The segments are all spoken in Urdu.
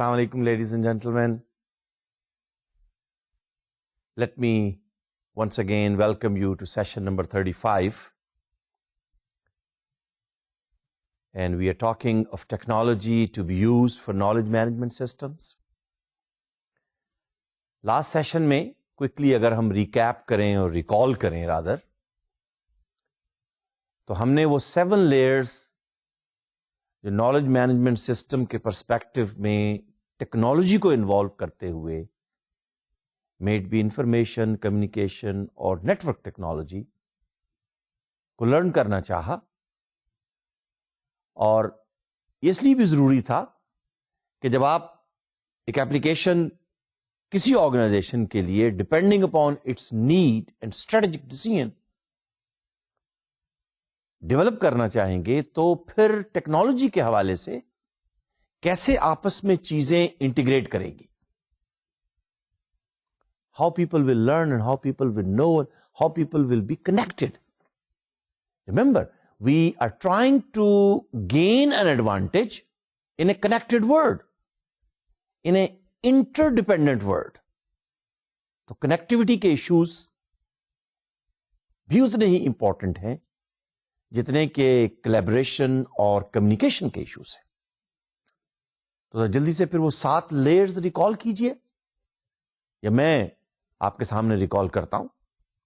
Assalamu alaikum, ladies and gentlemen. Let me once again welcome you to session number 35. And we are talking of technology to be used for knowledge management systems. Last session میں quickly اگر ہم ریکیپ کریں اور ریکال کریں rather, تو ہم نے وہ 7 layers جو نالج مینجمنٹ سسٹم کے پرسپیکٹو میں ٹیکنالوجی کو انوالو کرتے ہوئے میڈ بی انفارمیشن، کمیونیکیشن اور نیٹورک ٹیکنالوجی کو لرن کرنا چاہا. اور اس لیے بھی ضروری تھا کہ جب آپ ایک ایپلیکیشن کسی آرگنائزیشن کے لیے depending upon its need and strategic decision develop کرنا چاہیں گے تو پھر ٹیکنالوجی کے حوالے سے کیسے آپس میں چیزیں انٹیگریٹ کریں گی. How people will learn and how people will know how people will be connected. Remember, we are trying to gain an advantage in a connected world, in an interdependent world. تو کنیکٹیوٹی کے ایشوز بھی اتنے ہی امپورٹنٹ ہیں جتنے کہ کلیبریشن اور کمیونیکیشن کے ایشوز ہیں. تو جلدی سے پھر وہ 7 لیئرز ریکال کیجئے, یا میں آپ کے سامنے ریکال کرتا ہوں,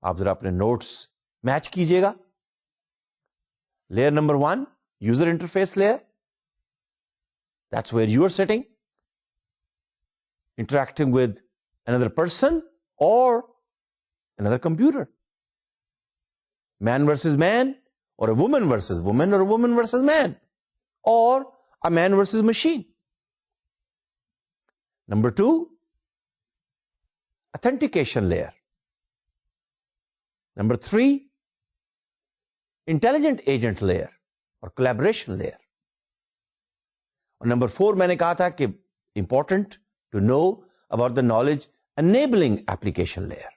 آپ ذرا اپنے نوٹس میچ کیجئے گا. Layer number 1, user interface layer. That's where you are sitting, interacting with another person or another computer. Man versus man, or a woman versus woman, or a woman versus man, or a man versus machine. Number 2, authentication layer. Number 3, intelligent agent layer اور کولیبریشن لیئر. اور نمبر 4 میں نے کہا تھا کہ important to know about the knowledge enabling application layer.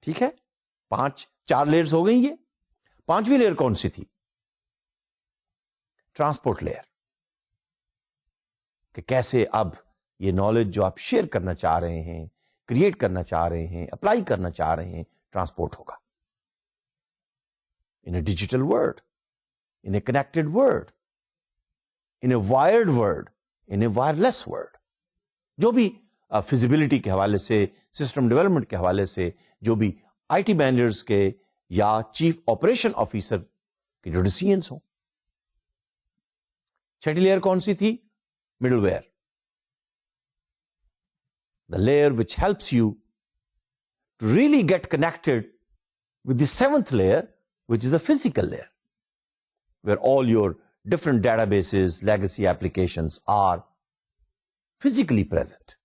ٹھیک ہے, 4 لیئرز ہو گئی. یہ 5ویں لیئر کون سی تھی؟ Transport layer. کہ کیسے اب یہ نالج جو آپ شیئر کرنا چاہ رہے ہیں, کریٹ کرنا چاہ رہے ہیں, اپلائی کرنا چاہ رہے ہیں, ٹرانسپورٹ ہوگا. In a digital world, in a connected world, in a wired world, in a wireless world. جو بھی فیزیبلٹی کے حوالے سے, سسٹم ڈیولپمنٹ کے حوالے سے, جو بھی آئی ٹی مینیجرز کے یا چیف آپریشن آفیسر کے جو ڈیسیژنز ہوں. 6ٹھی لیئر کون سی تھی؟ Middle where. The layer which helps you to really get connected with the 7th layer, which is the physical layer, where all your different databases, legacy applications are physically present.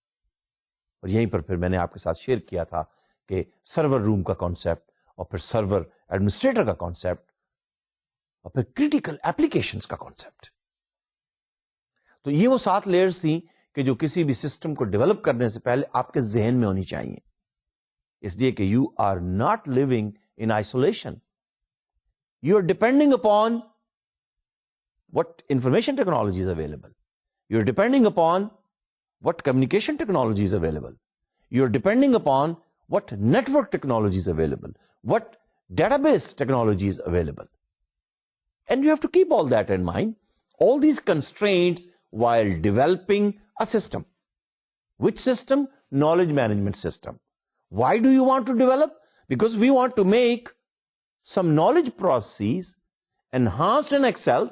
اور یہیں پر پھر میں نے آپ کے ساتھ شیئر کیا تھا کہ سرور روم کا کانسیپٹ, اور پھر سرور ایڈمنسٹریٹر کا کانسیپٹ, اور پھر کریٹیکل ایپلیکیشنز کا کانسیپٹ. تو یہ وہ 7 لیئرز تھیں کہ جو کسی بھی سسٹم کو ڈیولپ کرنے سے پہلے آپ کے ذہن میں ہونی چاہیے. اس لیے کہ you are not living in isolation. You are depending upon what information technology is available. You are depending upon what communication technology is available. You are depending upon what network technology is available, what database technology is available. And you have to keep all that in mind, all these constraints while developing a system. Which system? Knowledge management system. Why do you want to develop? Because we want to make some knowledge processes enhanced in Excel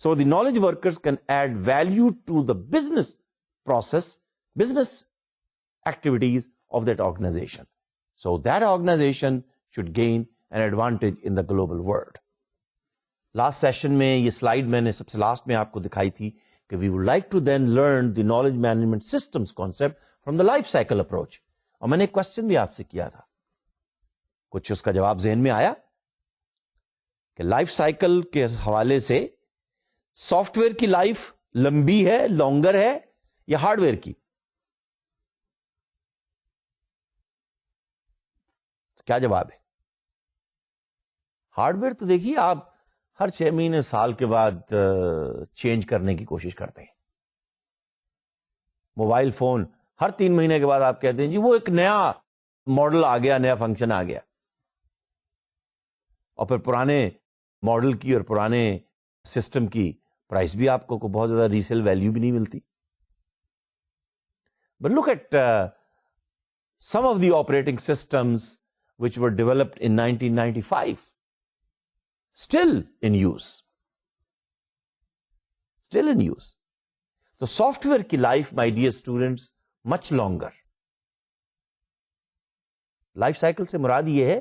so the knowledge workers can add value to the business process, business activities of that organization. So that organization should gain an advantage in the global world. Last session میں یہ slide میں نے سب سے last میں آپ کو دکھائی تھی کہ we would like to then learn the knowledge management systems concept from the life cycle approach. اور میں نے ایک question بھی آپ سے کیا تھا, کچھ اس کا جواب ذہن میں آیا کہ لائف سائیکل کے حوالے سے سافٹ ویئر کی لائف لمبی ہے, لانگر ہے, یا ہارڈ ویئر کی؟ کیا جواب ہے؟ ہارڈ ویئر تو دیکھیے آپ ہر 6 مہینے سال کے بعد چینج کرنے کی کوشش کرتے ہیں. موبائل فون ہر 3 مہینے کے بعد آپ کہتے ہیں جی وہ ایک نیا ماڈل آ گیا, نیا فنکشن آ گیا, اور پھر پرانے ماڈل کی اور پرانے سسٹم کی پرائس بھی آپ کو بہت زیادہ ریسیل ویلیو بھی نہیں ملتی. But look at some of the operating systems which were developed in 1995, still in use. Still in use. So software ki life, my dear students, much longer. Life cycle se murad ye hai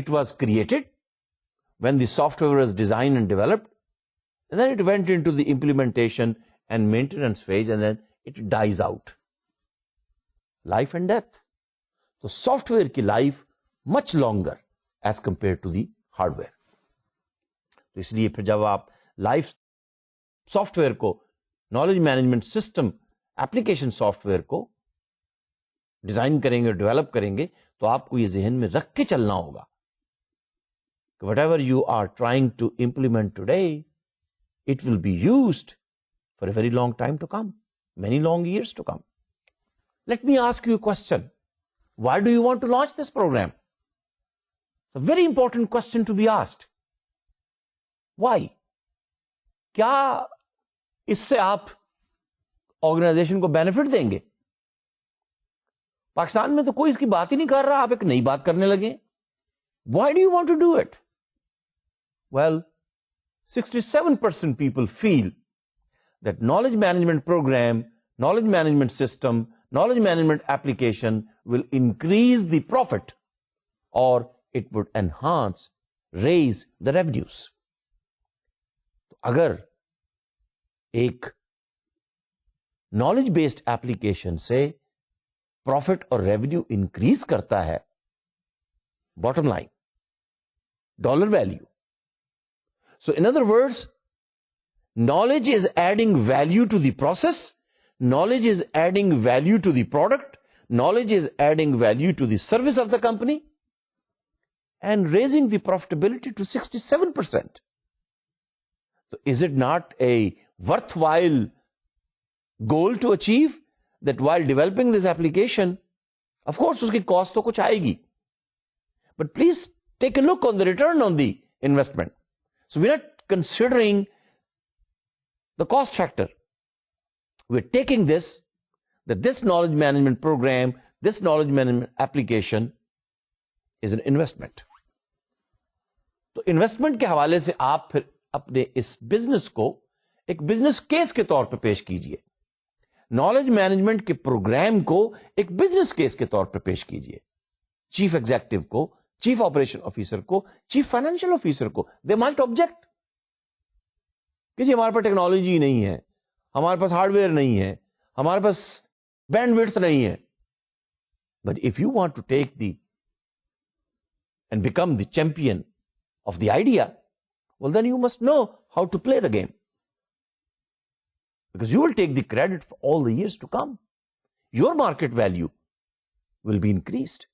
it was created, when the software was designed and developed, and then it went into the implementation and maintenance phase, and then it dies out. Life and death. So software ki life much longer as compared to the hardware. تو اس لیے پھر جب آپ لائف سافٹ ویئر کو, knowledge management system application soft where کو ڈیزائن کریں گے, ڈیولپ کریں گے, تو آپ کو یہ ذہن میں رکھ کے چلنا ہوگا کہ whatever you are trying to implement today, it will be used for a very long time to come, many long years to come. Let me ask you a question. Why do you want to launch this program? It's a very important question to be asked. Why? کیا اس سے آپ آرگنائزیشن کو بینیفٹ دیں گے؟ پاکستان میں تو کوئی اس کی بات ہی نہیں کر رہا, آپ ایک نئی بات کرنے لگے. Why do you want to do it? Well, 67% people feel that knowledge management program, knowledge management system, knowledge management application will increase the profit, or it would enhance, raise the revenues. اگر ایک نالج بیسڈ ایپلیکیشن سے پروفٹ اور ریونیو انکریز کرتا ہے, bottom line, dollar value. So in other words, knowledge is adding value to the process, knowledge is adding value to the product, knowledge is adding value to the service of the company, and raising the profitability to 67%. So is it not a worthwhile goal to achieve that while developing this application, of course uski cost to kuch aayegi, but please take a look on the return on the investment. So we're not considering the cost factor. We're taking this, that this knowledge management program, this knowledge management application is an investment. تو انویسٹمنٹ کے حوالے سے آپ پھر اپنے اس بزنس کو ایک بزنس کیس کے طور پہ پیش کیجئے. نالج مینجمنٹ کے پروگرام کو ایک بزنس کیس کے طور پہ پیش کیجئے. چیف ایگزیکٹو کو, چیف آپریشن آفیسر کو, چیف فائنینشیل آفیسر کو, دے مائٹ آبجیکٹ کہ جی ہمارے پاس ٹیکنالوجی نہیں ہے, ہمارے پاس ہارڈ ویئر نہیں ہے, ہمارے پاس بینڈ وڈتھ نہیں ہے. But if you want to take the end become the champion of the idea, well then you must know how to play the game, because you will take the credit for all the years to come. Your market value will be increased.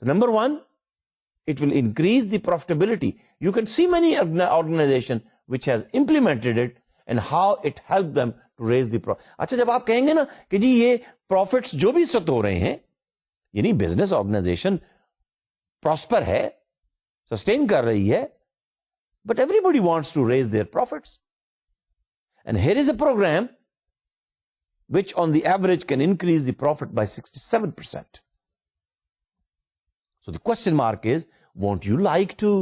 So number one, it will increase the profitability. You can see many organizations which has implemented it and how it helped them to raise the profit. اچھا, جب آپ کہیں گے نا کہ جی یہ profits جو بھی اس وقت ہو رہے ہیں, یعنی بزنس آرگنائزیشن پراسپر ہے, سسٹین کر رہی ہے, but everybody wants to raise their profits. And here is a program which on the average can increase the profit by 67%. So the question mark is, won't you like to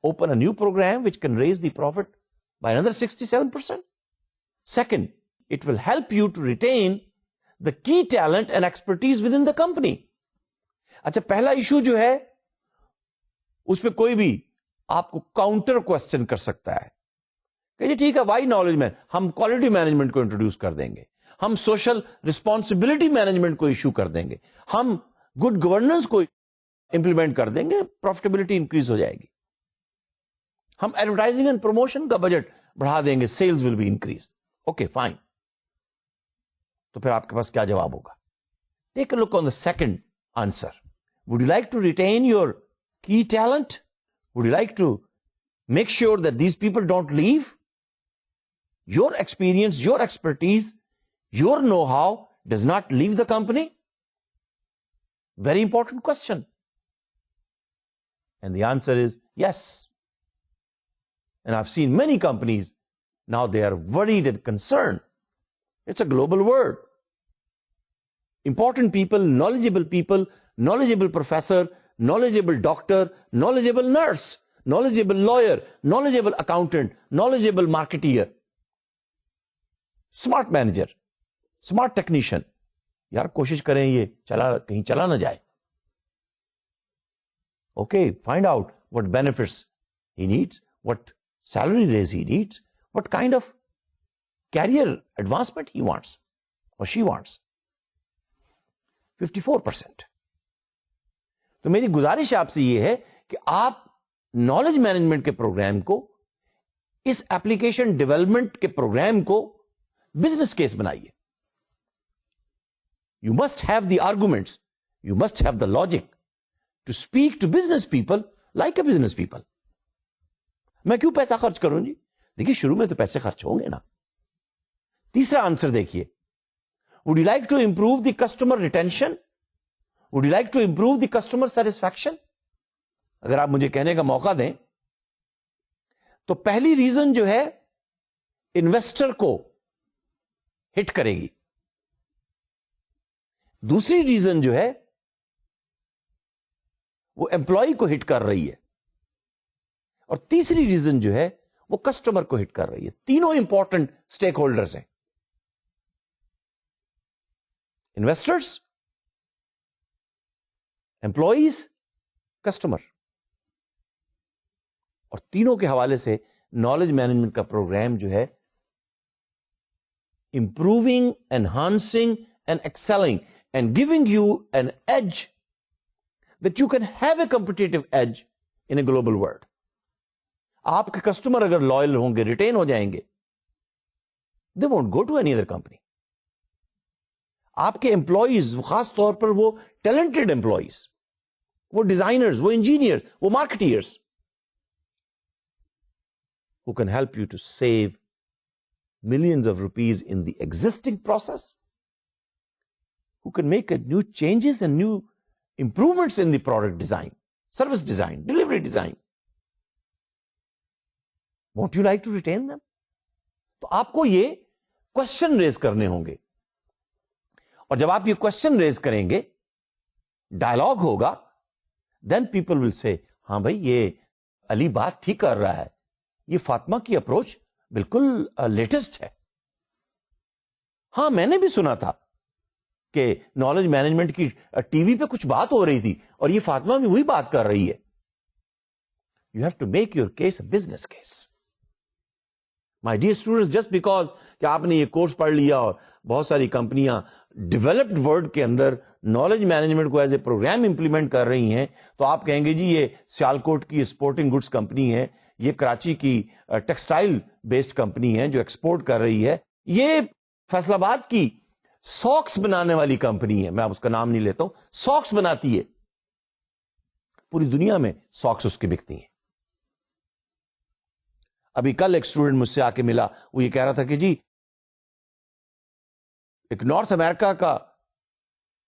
open a new program which can raise the profit by another 67%? Second, it will help you to retain the key talent and expertise within the company. اچھا, پہلا ایشو جو ہے اس پہ کوئی بھی آپ کو کاؤنٹر کوسچن کر سکتا ہے کہ جی ٹھیک ہے, وائی نالج میں ہم کوالٹی مینجمنٹ کو انٹروڈیوس کر دیں گے, ہم سوشل ریسپانسبلٹی مینجمنٹ کو ایشو کر دیں گے, ہم گڈ گورننس کو امپلیمنٹ کر دیں گے, پروفیٹیبلٹی انکریز ہو جائے گی, ہم ایڈورٹائزنگ اینڈ پروموشن کا بجٹ بڑھا دیں گے, sales will be increase. Okay fine. تو پھر آپ کے پاس کیا جواب ہوگا؟ Take a look on the second answer. Would you like to retain your key talent? Would you like to make sure that these people don't leave? Your experience, your expertise your know-how does not leave the company? Very important question. And the answer is yes. And I've seen many companies, now they are worried and concerned. It's a global world. Important people, knowledgeable professor, knowledgeable doctor, knowledgeable nurse, knowledgeable lawyer, knowledgeable accountant, knowledgeable marketeer, smart manager, smart technician. یار کوشش کریں یہ کہیں چلا نہ جائے. Okay, find out what benefits he needs, what salary raise he needs, what kind of career advancement he wants or she wants. 54%. تو میری گزارش آپ سے یہ ہے کہ آپ نالج مینجمنٹ کے پروگرام کو, اس ایپلیکیشن ڈیولپمنٹ کے پروگرام کو بزنس کیس بنائیے. You must have the arguments, you must have the logic to speak to business people like a business people. میں کیوں پیسہ خرچ کروں جی؟ دیکھیے شروع میں تو پیسے خرچ ہوں گے نا. تیسرا آنسر دیکھیے, would you like to improve the customer retention? Would you like to improve the customer satisfaction? اگر آپ مجھے کہنے کا موقع دیں تو پہلی ریزن جو ہے انویسٹر کو ہٹ کرے گی, دوسری ریزن جو ہے وہ امپلائی کو ہٹ کر رہی ہے, اور تیسری ریزن جو ہے وہ کسٹمر کو ہٹ کر رہی ہے. تینوں انپورٹنٹ اسٹیک ہولڈرز ہیں, انویسٹرز, امپلائیز, کسٹمر. اور تینوں کے حوالے سے نالج مینجمنٹ کا پروگرام جو ہے improving, enhancing and excelling and giving you an edge that you can have a competitive edge in a global world. آپ کے کسٹمر اگر لائل ہوں گے, ریٹین ہو جائیں گے, they won't go to any other company. آپ کے امپلائیز, خاص طور پر وہ ٹیلنٹڈ امپلائیز, وہ ڈیزائنرز, وہ انجینئر, وہ marketers, who can help you to save millions of rupees in the existing process, who can make a new changes and new improvements in the product design, service design, delivery design. Won't you like to retain them? تو آپ کو یہ کوشچن ریز کرنے ہوں گے, اور جب آپ یہ کوشچن ریز کریں گے, ڈائلاگ ہوگا, then people will say, ہاں بھائی یہ علی بات ٹھیک کر رہا ہے, یہ فاطمہ کی اپروچ بالکل لیٹسٹ ہے. ہاں میں نے بھی سنا تھا کہ نالج مینجمنٹ کی ٹی وی پہ کچھ بات ہو رہی تھی, اور یہ فاطمہ بھی وہی بات کر رہی ہے. You have to make your case a business case. My dear students, just because کہ آپ نے یہ کورس پڑھ لیا اور بہت ساری کمپنیاں ڈیولپڈ ورلڈ کے اندر نالج مینجمنٹ کو ایز اے پروگرام امپلیمنٹ کر رہی ہیں, تو آپ کہیں گے جی یہ سیالکوٹ کی اسپورٹنگ گڈس کمپنی ہے, یہ کراچی کی ٹیکسٹائل بیسڈ کمپنی ہے جو ایکسپورٹ کر رہی ہے, یہ فیصل آباد کی ساکس بنانے والی کمپنی ہے, میں اب اس کا نام نہیں لیتا ہوں, ساکس بناتی ہے, پوری دنیا میں ساکس اس کی بکتی ہیں. ابھی کل ایک اسٹوڈنٹ مجھ سے آ کے ملا, وہ یہ کہہ رہا تھا کہ جی ایک نارتھ امریکہ کا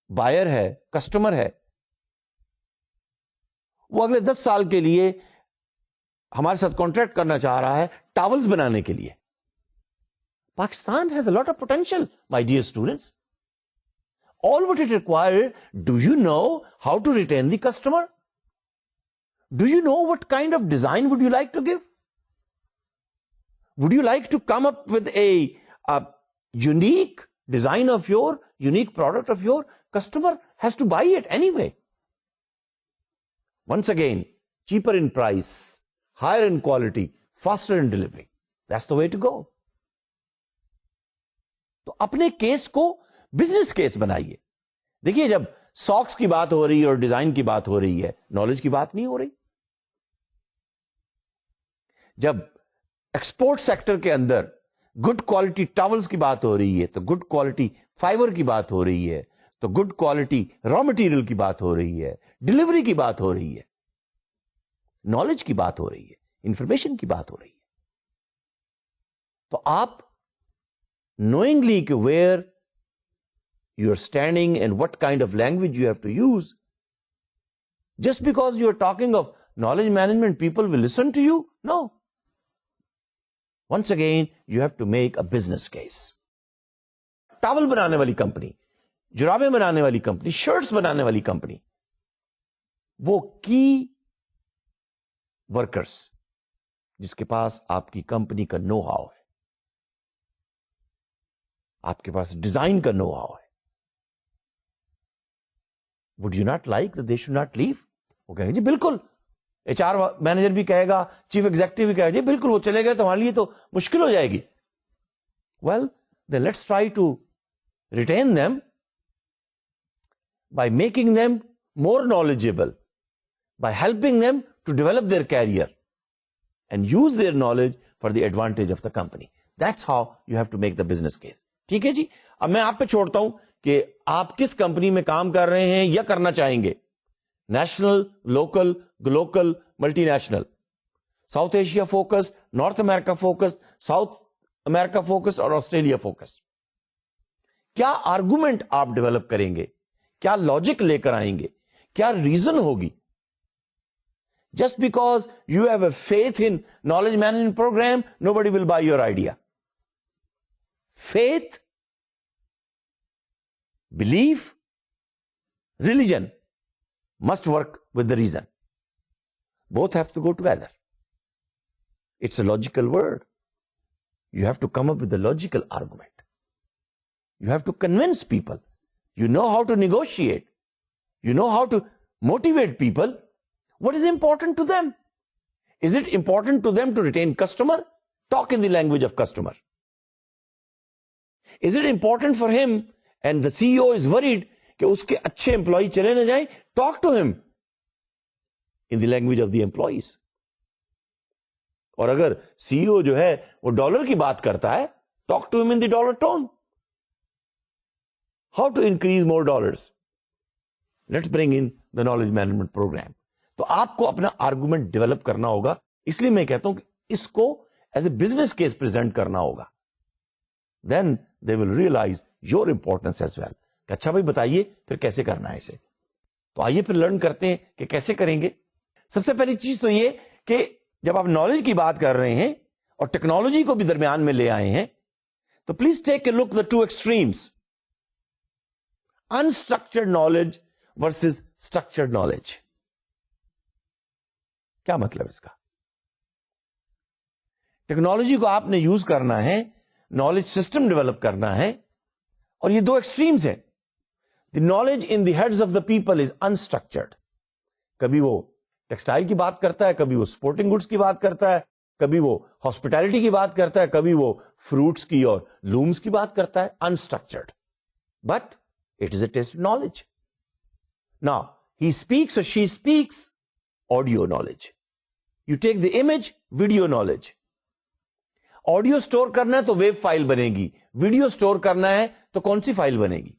بائر ہے, کسٹمر ہے, وہ اگلے 10 سال کے لیے ہمارے ساتھ کانٹریکٹ کرنا چاہ رہا ہے ٹاولز بنانے کے لیے. Pakistan has a lot of potential, my dear students. All what it requires, do you know how to retain the customer? Do you know what kind of design would you like to give? Would you like to come up with a unique design of your, unique product of your? Customer has to buy it anyway. Once again, cheaper in price, higher in quality, faster in delivery. That's the way to go. تو اپنے کیس کو بزنس کیس بنائیے. دیکھیے جب ساکس کی بات ہو رہی ہے اور ڈیزائن کی بات ہو رہی ہے, نالج کی بات نہیں ہو رہی. جب ایکسپورٹ سیکٹر کے اندر گڈ کوالٹی ٹاولز کی بات ہو رہی ہے, تو گڈ کوالٹی فائبر کی بات ہو رہی ہے, تو گڈ کوالٹی را مٹیریل کی بات ہو رہی ہے, ڈلیوری کی بات ہو رہی ہے, نالج کی بات ہو رہی ہے, انفارمیشن کی بات ہو رہی ہے. تو آپ knowingly where you are standing and what kind of language you have to use. Just because you are talking of knowledge management, people will listen to you? No. Once again, you have to make a business case. Towel بنانے والی کمپنی, جرابیں بنانے والی کمپنی, شرٹس بنانے والی کمپنی, وہ کی ورکرز جس کے پاس آپ کی کمپنی کا نو ہاؤ ہے, آپ کے پاس ڈیزائن کا نو ہاؤ ہے, would you not like that they should not leave? وہ کہیں گے جی بالکل, ایچ آر مینیجر بھی کہے گا, چیف ایگزیکٹو بھی کہے گا جی بالکل, وہ چلے گئے تو ہمارے لیے تو مشکل ہو جائے گی. Well, then let's try to retain them by making them more knowledgeable, by helping them to develop their career and use their knowledge for the advantage of the company. That's how you have to make the business case. ٹھیک ہے جی, اب میں آپ پہ چھوڑتا ہوں کہ آپ کس کمپنی میں کام کر رہے ہیں یا کرنا چاہیں گے, national, local, glocal, multi national, South Asia focus, North America focus, South America focus اور آسٹریلیا فوکس. کیا آرگومنٹ آپ ڈیولپ کریں گے, کیا لاجک لے کر آئیں گے, کیا ریزن ہوگی. Just because you have a faith in knowledge management program, nobody will buy your idea. Faith, belief, religion must work with the reason. Both have to go together. It's a logical word. You have to come up with a logical argument. You have to convince people. You know how to negotiate. You know how to motivate people. What is important to them? Is it important to them to retain customer? Talk in the language of customer. Is it important for him and the CEO is worried کہ اس کے اچھے امپلائی چلے نہ جائیں, talk to them in the language of the employees. اور اگر سی ای او جو ہے وہ ڈالر کی بات کرتا ہے, talk to them in the dollar tone. How to increase more dollars, let's bring in the knowledge management program. تو آپ کو اپنا آرگومنٹ ڈیولپ کرنا ہوگا. اس لیے میں کہتا ہوں کہ اس کو as a business case present کرنا ہوگا. Then they will realize your importance as well. اچھا بھائی بتائیے پھر کیسے کرنا ہے اسے. تو آئیے پھر لرن کرتے ہیں کہ کیسے کریں گے. سب سے پہلی چیز تو یہ کہ جب آپ نالج کی بات کر رہے ہیں اور ٹیکنالوجی کو بھی درمیان میں لے آئے ہیں, تو please take a look the two extremes. Unstructured knowledge versus structured knowledge. کیا مطلب اس کا؟ ٹیکنالوجی کو آپ نے یوز کرنا ہے, نالج سسٹم ڈیولپ کرنا ہے, اور یہ دو ایکسٹریمز ہیں. دی knowledge in the heads of the people is unstructured. کبھی وہ ٹیکسٹائل کی بات کرتا ہے, کبھی وہ اسپورٹنگ گڈس کی بات کرتا ہے, کبھی وہ ہاسپٹیلٹی کی بات کرتا ہے, کبھی وہ فروٹس کی اور لومس کی بات کرتا ہے. Unstructured, but it is a test knowledge. Now, he speaks or she speaks, audio knowledge. You take the image, video knowledge. Audio store کرنا ہے تو ویب فائل بنے گی, ویڈیو سٹور کرنا ہے تو کون سی فائل بنے گی.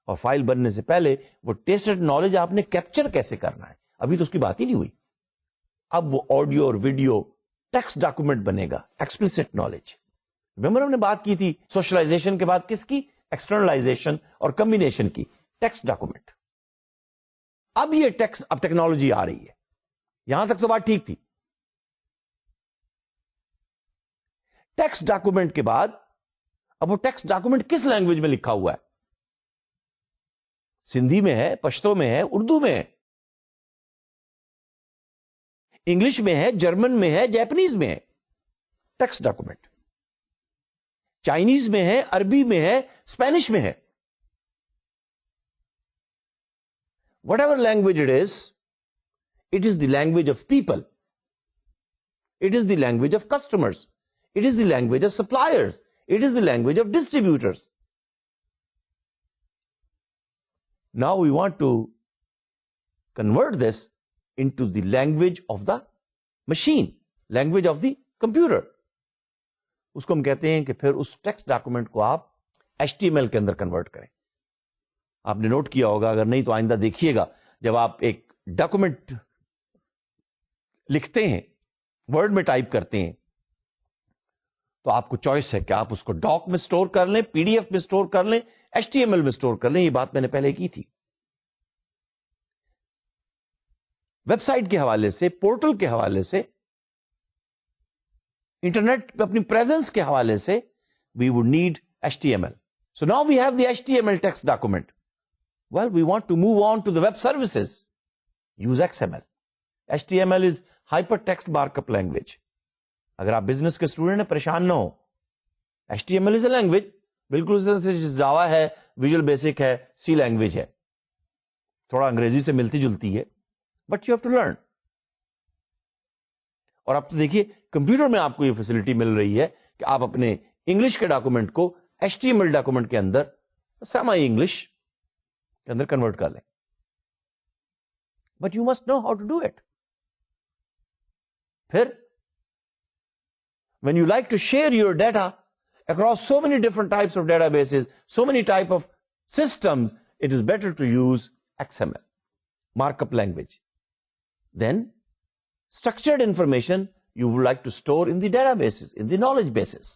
اور فائل بننے سے پہلے وہ ٹیسٹڈ نالج آپ نے کیپچر کیسے کرنا ہے, ابھی تو اس کی بات ہی نہیں ہوئی. اب وہ آڈیو اور ویڈیو ٹیکسٹ ڈاکومنٹ بنے گا, ایکسپلسٹ نالج. ریمبر ہم نے بات کی تھی سوشلائزیشن کے بعد کس کی, ایکسٹرنلائزیشن اور کمبینیشن کی, ٹیکسٹ ڈاکومنٹ. اب یہ ٹیکسٹ, اب ٹیکنالوجی آ رہی ہے. یہاں تک تو بات ٹھیک تھی. ٹیکسٹ ڈاکومنٹ کے بعد اب وہ ٹیکسٹ ڈاکومنٹ کس لینگویج میں لکھا ہوا ہے؟ سندھی میں ہے, پشتو میں ہے, اردو میں ہے, انگلش میں ہے, جرمن میں ہے, جیپنیز میں ہے. ٹیکسٹ ڈاکومنٹ چائنیز میں ہے, عربی میں ہے, اسپینش میں ہے. Whatever language it is the language of people. It is the language of customers. It is the language of suppliers. It is the language of distributors. Now we want to convert this into the language of the machine, language of the computer. اس کو ہم کہتے ہیں کہ پھر اس ٹیکسٹ ڈاکومنٹ کو آپ HTML کے اندر کنورٹ کریں. آپ نے نوٹ کیا ہوگا, اگر نہیں تو آئندہ دیکھیے گا, جب آپ ایک ڈاکومنٹ لکھتے ہیں, ورڈ میں ٹائپ کرتے ہیں, تو آپ کو چوائس ہے کہ آپ اس کو ڈاک میں سٹور کر لیں, پی ڈی ایف میں سٹور کر لیں, HTML میں سٹور کر لیں. یہ بات میں نے پہلے کی تھی. ویب سائٹ کے حوالے سے, پورٹل کے حوالے سے, انٹرنیٹ پہ اپنی پریزنس کے حوالے سے, we would need HTML. So now we have the HTML text document. Well, we want to move on to the web services. Use XML. HTML is hypertext markup language. اگر آپ بزنس کے اسٹوڈنٹ ہیں پریشان نہ ہو. HTML is a language. بالکل اس طرح سے جاوا ہے, ویژول بیسک ہے, سی لینگویج ہے, تھوڑا انگریزی سے ملتی جلتی ہے, but you have to learn. اور اب تو دیکھیے کمپیوٹر میں آپ کو یہ فیسلٹی مل رہی ہے کہ آپ اپنے انگلش کے ڈاکومنٹ کو HTML ڈاکومنٹ کے اندر سیمی انگلش کے اندر کنورٹ کر لیں. But you must know how to do it. پھر when you like to share your data across so many different types of databases, so many type of systems, it is better to use XML, markup language. Then, structured information you would like to store in the databases, in the knowledge bases.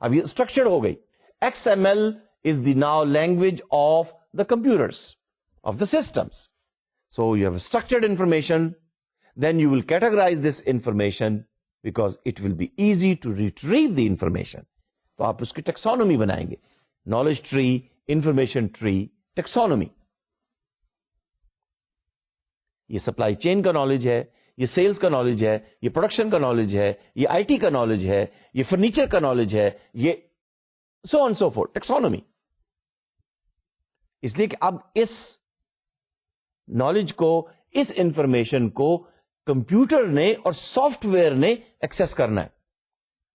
اب یہ structured ہو گئی. XML is the now language of the computers, of the systems. So you have structured information, then you will categorize this information because it will be easy to retrieve the information. تو آپ اس کی ٹیکسانومی بنائیں گے. Knowledge tree, information tree, taxonomy. یہ سپلائی چین کا نالج ہے, یہ سیلز کا نالج ہے, یہ پروڈکشن کا نالج ہے, یہ آئی ٹی کا نالج ہے, یہ فرنیچر کا نالج ہے, یہ سو آن سو فورتھ. ٹیکسانومی. اس لیے کہ اب اس نالج کو, اس انفارمیشن کو کمپیوٹر نے اور سافٹ ویئر نے ایکسس کرنا ہے.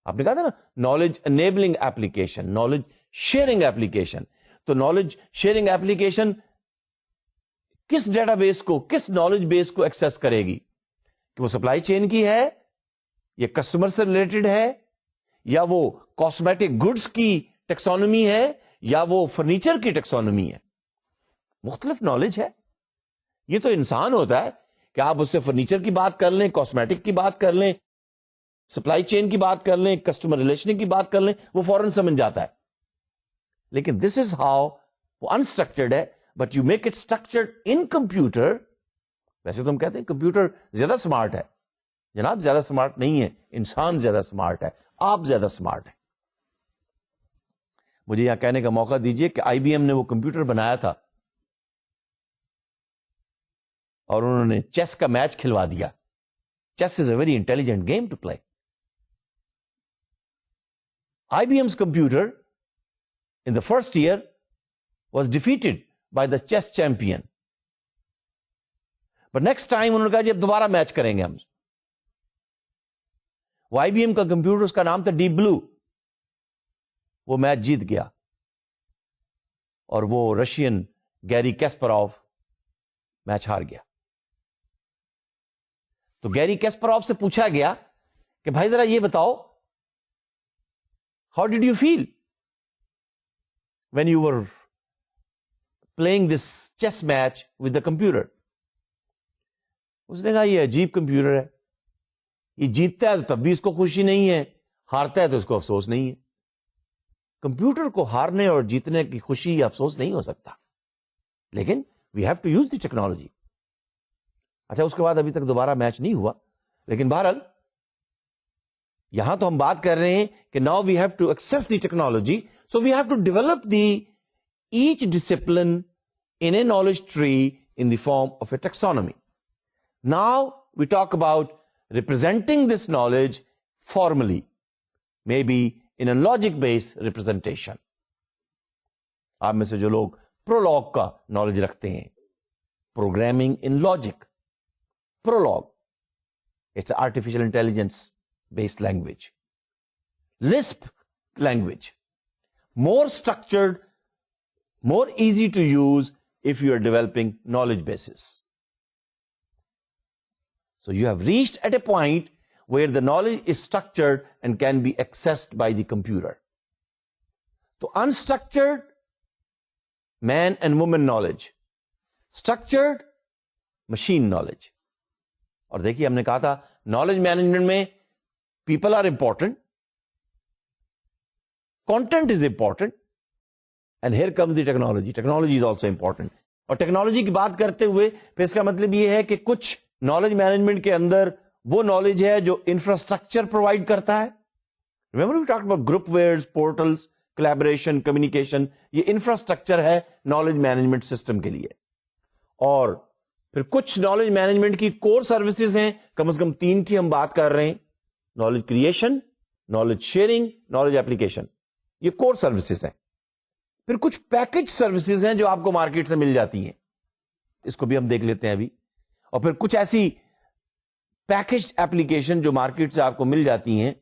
آپ نے کہا تھا نا knowledge enabling application, knowledge sharing application. تو نالج شیئرنگ ایپلیکیشن کس ڈیٹا بیس کو, کس نالج بیس کو ایکسس کرے گی؟ کہ وہ سپلائی چین کی ہے, یا کسٹمر سے ریلیٹڈ ہے, یا وہ کاسمیٹک گڈس کی ٹیکسانومی ہے, یا وہ فرنیچر کی ٹیکسانومی ہے. مختلف نالج ہے. یہ تو انسان ہوتا ہے کہ آپ اس سے فرنیچر کی بات کر لیں, کاسمیٹک کی بات کر لیں, سپلائی چین کی بات کر لیں, کسٹمر ریلیشن کی بات کر لیں, وہ فوراً سمجھ جاتا ہے. لیکن دس از ہاؤ, وہ انسٹرکچرڈ ہے, but you make it structured in computer. ویسے تو ہم کہتے ہیں کمپیوٹر زیادہ سمارٹ ہے. جناب زیادہ سمارٹ نہیں ہے, انسان زیادہ سمارٹ ہے, آپ زیادہ سمارٹ ہیں. مجھے یہاں کہنے کا موقع دیجئے کہ IBM نے وہ کمپیوٹر بنایا تھا اور انہوں نے چیس کا میچ کھلوا دیا. Chess is a very intelligent game to play. IBM's computer in the first year was defeated by the chess champion. But next time انہوں نے کہا جی اب دوبارہ میچ کریں گے ہم. وہ IBM کا کمپیوٹر, اس کا نام تھا ڈیپ بلو, وہ میچ جیت گیا اور وہ رشین گیری کیسپروف میچ ہار گیا. تو گیری کیسپروف سے پوچھا گیا کہ بھائی ذرا یہ بتاؤ, how did you feel when you were playing this chess match with the computer? اس نے کہا یہ عجیب کمپیوٹر ہے, یہ جیتتا ہے تو تب بھی اس کو خوشی نہیں ہے, ہارتا ہے تو اس کو افسوس نہیں ہے. کمپیوٹر کو ہارنے اور جیتنے کی خوشی یا افسوس نہیں ہو سکتا, لیکن we have to use the technology. اچھا اس کے بعد ابھی تک دوبارہ میچ نہیں ہوا, لیکن بہرحال یہاں تو ہم بات کر رہے ہیں کہ now we have to access the technology, so we have to develop each discipline in a knowledge tree in the form of a taxonomy. Now we talk about representing this knowledge formally, maybe in a logic-based representation. آپ میں سے جو لوگ پرولوگ کا نالج رکھتے ہیں, programming in logic, Prolog, it's artificial intelligence based language. Lisp language, more structured, more easy to use if you are developing knowledge bases. So you have reached at a point where the knowledge is structured and can be accessed by the computer. So unstructured, man and woman knowledge, structured, machine knowledge. اور دیکھیے ہم نے کہا تھا نالج مینجمنٹ میں people are important, content is important, and here comes the technology. Technology is also important. اور ٹیکنالوجی کی بات کرتے ہوئے پھر اس کا مطلب یہ ہے کہ کچھ نالج مینجمنٹ کے اندر وہ نالج ہے جو انفراسٹرکچر پرووائڈ کرتا ہے. Remember we talked about group wares, portals, collaboration, communication. یہ انفراسٹرکچر ہے نالج مینجمنٹ سسٹم کے لیے. اور پھر کچھ نالج مینجمنٹ کی کور سروسز ہیں, کم از کم 3 کی ہم بات کر رہے ہیں. Knowledge creation, knowledge sharing, knowledge application, یہ کور سروسز ہیں. پھر کچھ پیکج سروسز ہیں جو آپ کو مارکیٹ سے مل جاتی ہیں, اس کو بھی ہم دیکھ لیتے ہیں ابھی. اور پھر کچھ ایسی پیکج ایپلیکیشن جو مارکیٹ سے آپ کو مل جاتی ہیں,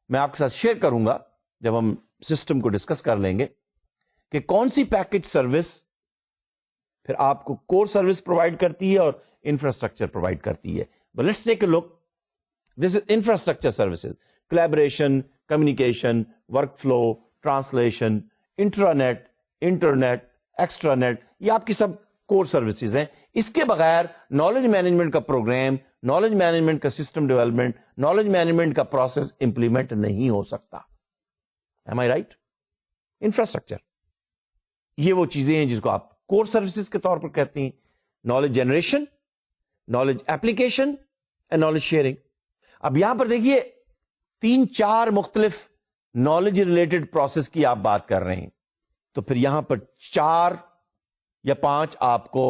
میں آپ کے ساتھ شیئر کروں گا جب ہم سسٹم کو ڈسکس کر لیں گے کہ کون سی پیکج سروس پھر آپ کو کور سروس پرووائڈ کرتی ہے اور انفراسٹرکچر پرووائڈ کرتی ہے. But let's take a look. This is infrastructure services, collaboration, communication, work flow, translation, intranet, internet, extra net, یہ آپ کی سب کور سروسز ہیں. اس کے بغیر نالج مینجمنٹ کا پروگرام, نالج مینجمنٹ کا سسٹم ڈیولپمنٹ, نالج مینجمنٹ کا پروسیس امپلیمنٹ نہیں ہو سکتا. Am I right? انفراسٹرکچر, یہ وہ چیزیں ہیں جس کو آپ کور سروسز کے طور پر کہتے ہیں. Knowledge generation, knowledge application and knowledge sharing. اب یہاں پر دیکھیے 3-4 مختلف نالج ریلیٹڈ پروسیس کی آپ بات کر رہے ہیں, تو پھر یہاں پر 4 یا 5 آپ کو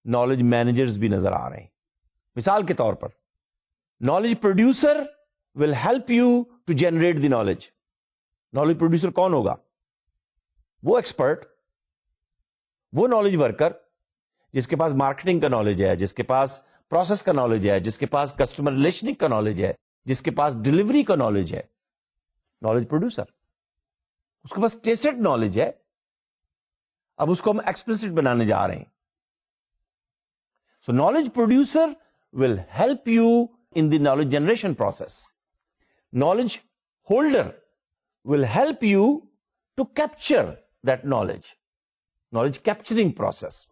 نالج مینیجرز بھی نظر آ رہے ہیں. مثال کے طور پر knowledge producer will help you to generate the knowledge. Knowledge producer کون ہوگا؟ وہ ایکسپرٹ, وہ نالج ورکر جس کے پاس مارکیٹنگ کا نالج ہے, جس کے پاس پروسیس کا نالج ہے, جس کے پاس کسٹمر ریلیشننگ کا نالج ہے, جس کے پاس ڈلیوری کا نالج ہے. نالج پروڈیوسر, اس کے پاس ٹیسٹ نالج ہے. اب اس کو ہم ایکسپلسٹ بنانے جا رہے ہیں. So knowledge producer will help you in the knowledge generation process. Knowledge holder will help you to capture that knowledge, knowledge capturing process.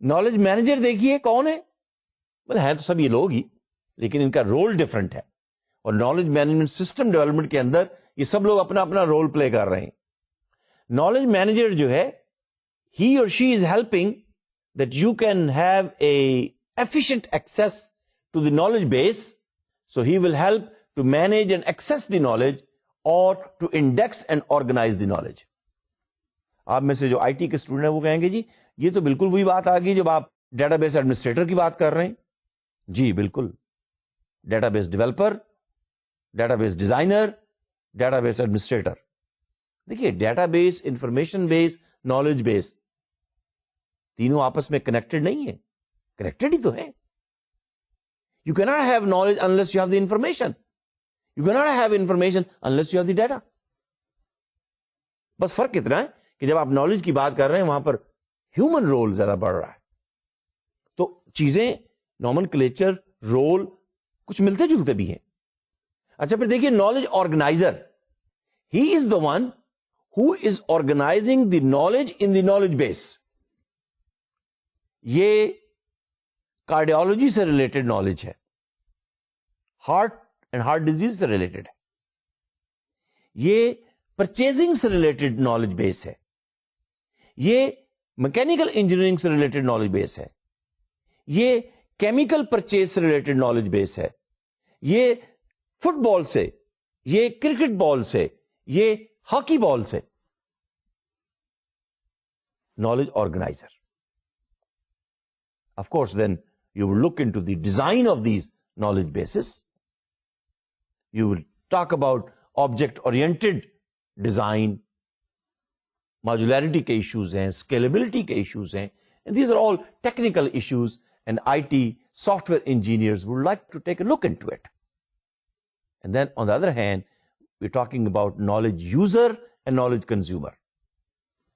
Knowledge manager دیکھیے کون ہے؟ بولے ہیں تو سب یہ لوگ ہی, لیکن ان کا رول ڈفرنٹ ہے. اور نالج مینجمنٹ سسٹم ڈیولپمنٹ کے اندر یہ سب لوگ اپنا اپنا رول پلے کر رہے ہیں. نالج مینیجر جو ہے, ہی اور she is helping that you can have a efficient access to the knowledge base. So he will help to manage and access the knowledge اور to index and organize the knowledge. آپ میں سے جو آئی ٹی کے اسٹوڈنٹ ہیں وہ کہیں گے جی یہ تو بالکل وہی بات آ گئی جب آپ ڈیٹا بیس ایڈمنسٹریٹر کی بات کر رہے ہیں. جی بالکل, data base developer, data base designer, data base administrator. دیکھیے ڈیٹا بیس, انفارمیشن بیس, نالج بیس, تینوں آپس میں کنیکٹڈ نہیں ہے. کنیکٹڈ ہی تو ہے. You can not have knowledge unless you have the information. You can not have information unless you have the data. بس فرق اتنا ہے کہ جب آپ نالج کی بات کر رہے ہیں وہاں پر ہیومن رول زیادہ بڑھ رہا ہے. تو چیزیں, نومنکلیچر, رول کچھ ملتے جلتے بھی ہیں. اچھا پھر دیکھیے knowledge organizer, he is the one who is organizing the knowledge in the knowledge base. یہ کارڈیالوجی سے ریلیٹڈ نالج ہے, ہارٹ اینڈ ہارٹ ڈیزیز سے ریلیٹڈ ہے. یہ پرچیزنگ سے ریلیٹڈ نالج بیس ہے. یہ میکینیکل انجینئرنگ سے ریلیٹڈ نالج بیس ہے. یہ کیمیکل پرچیز سے ریلیٹڈ نالج بیس ہے. یہ فٹ بال سے, یہ کرکٹ بال سے, یہ ہاکی بال سے. Knowledge organizer. Of course, then you will look into the design of these knowledge bases. You will talk about object-oriented design, modularity کے issues ہیں, scalability کے issues ہیں, and these are all technical issues, and IT software engineers would like to take a look into it. And then on the other hand, we're talking about knowledge user and knowledge consumer.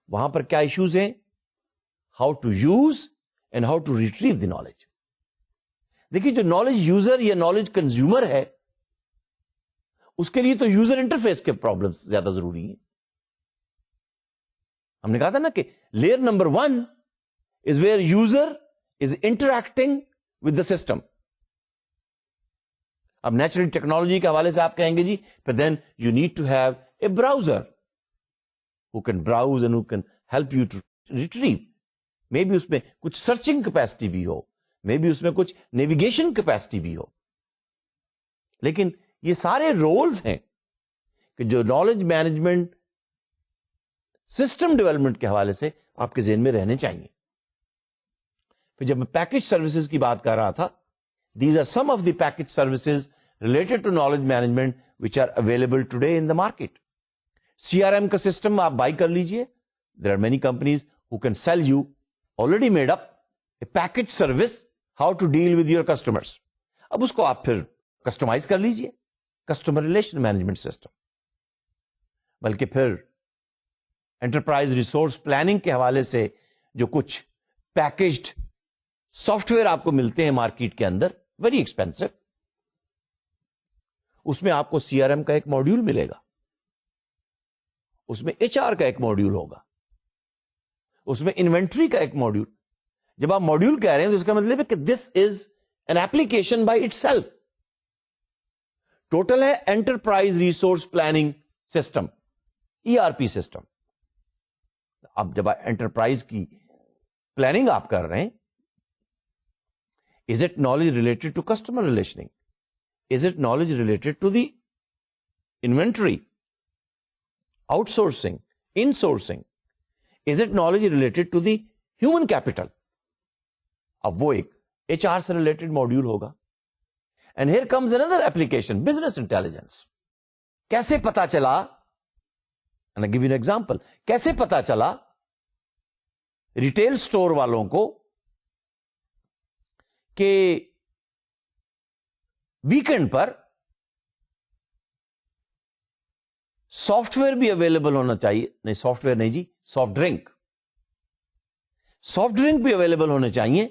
وہاں پر کیا issues ہیں؟ How to use and how to retrieve the knowledge. دیکھیے جو نالج یوزر یا نالج کنزیومر ہے اس کے لیے تو یوزر انٹرفیس کے پرابلمس زیادہ ضروری ہیں. ہم نے کہا تھا نا کہ layer number 1 is where user is interacting with the system. اب نیچرل ٹیکنالوجی کے حوالے سے آپ کہیں گے جی then you need to have a browser who can browse and who can help you to retrieve. Maybe اس میں کچھ سرچنگ کیپیسٹی بھی ہو, مے بی اس میں کچھ نیویگیشن کیپیسٹی بھی ہو. لیکن یہ سارے رولز ہیں کہ جو نالج مینجمنٹ سسٹم ڈیولپمنٹ کے حوالے سے آپ کے ذہن میں رہنے چاہیے. پھر جب میں پیکج سروسز کی بات کر رہا تھا, these are some of the package services related to knowledge management which are available today in the market. CRM کا سسٹم آپ بائی کر لیجئے. There are many companies who can sell you already made up a package service how to deal with your customers. اب اس کو آپ پھر کسٹمائز کر لیجئے, کسٹمر ریلیشن مینجمنٹ سسٹم. بلکہ پھر انٹرپرائز ریسورس پلاننگ کے حوالے سے جو کچھ پیکجڈ سافٹ ویئر آپ کو ملتے ہیں مارکیٹ کے اندر, ویری ایکسپینسو, اس میں آپ کو CRM کا ایک ماڈیول ملے گا, اس میں HR کا ایک ماڈیول ہوگا, اس میں انوینٹری کا ایک ماڈیول. جب آپ ماڈیول کہہ رہے ہیں تو اس کا مطلب ہے کہ this is an application by it self. Total ہے enterprise resource planning system, ERP system. اب جب انٹرپرائز کی پلاننگ آپ کر رہے ہیں, is it knowledge related to customer relationing, is it knowledge related to the inventory, outsourcing, insourcing, is it knowledge related to the human capital? اب وہ ایک HR سے related module ہوگا. And here comes another application, business intelligence. کیسے پتا چلا, and I'll give you an example, کیسے پتا چلا ریٹیل سٹور والوں کو کہ ویکینڈ پر سافٹ ویئر بھی اویلیبل ہونا چاہیے, نہیں سافٹ ویئر نہیں جی, سافٹ ڈرنک بھی اویلیبل ہونے چاہیے,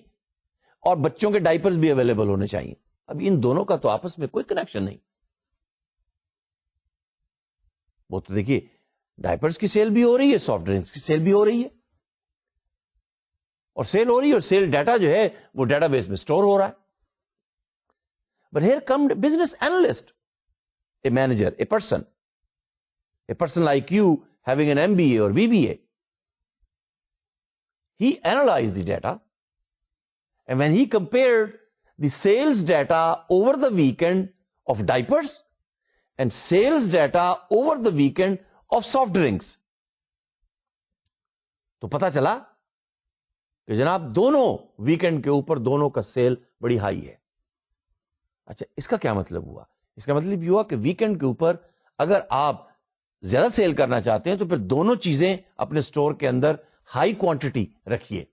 اور بچوں کے ڈائپرز بھی اویلیبل ہونے چاہیے. اب ان دونوں کا تو آپس میں کوئی کنیکشن نہیں. وہ تو دیکھیے ڈائپرز کی سیل بھی ہو رہی ہے, سافٹ ڈرنکس کی سیل بھی ہو رہی ہے, اور سیل ہو رہی ہے, اور سیل ڈیٹا جو ہے وہ ڈیٹا بیس میں اسٹور ہو رہا ہے. But here come business analyst, a manager, a person like you having an MBA or BBA. He analyzed the data, and when he compared the sales data over the weekend of diapers and sales data over the weekend of soft drinks, تو پتا چلا کہ جناب دونوں ویکینڈ کے اوپر دونوں کا سیل بڑی ہائی ہے. اچھا, اس کا کیا مطلب ہوا؟ اس کا مطلب یہ ہوا کہ ویکینڈ کے اوپر اگر آپ زیادہ سیل کرنا چاہتے ہیں تو پھر دونوں چیزیں اپنے سٹور کے اندر ہائی کوانٹٹی رکھیے.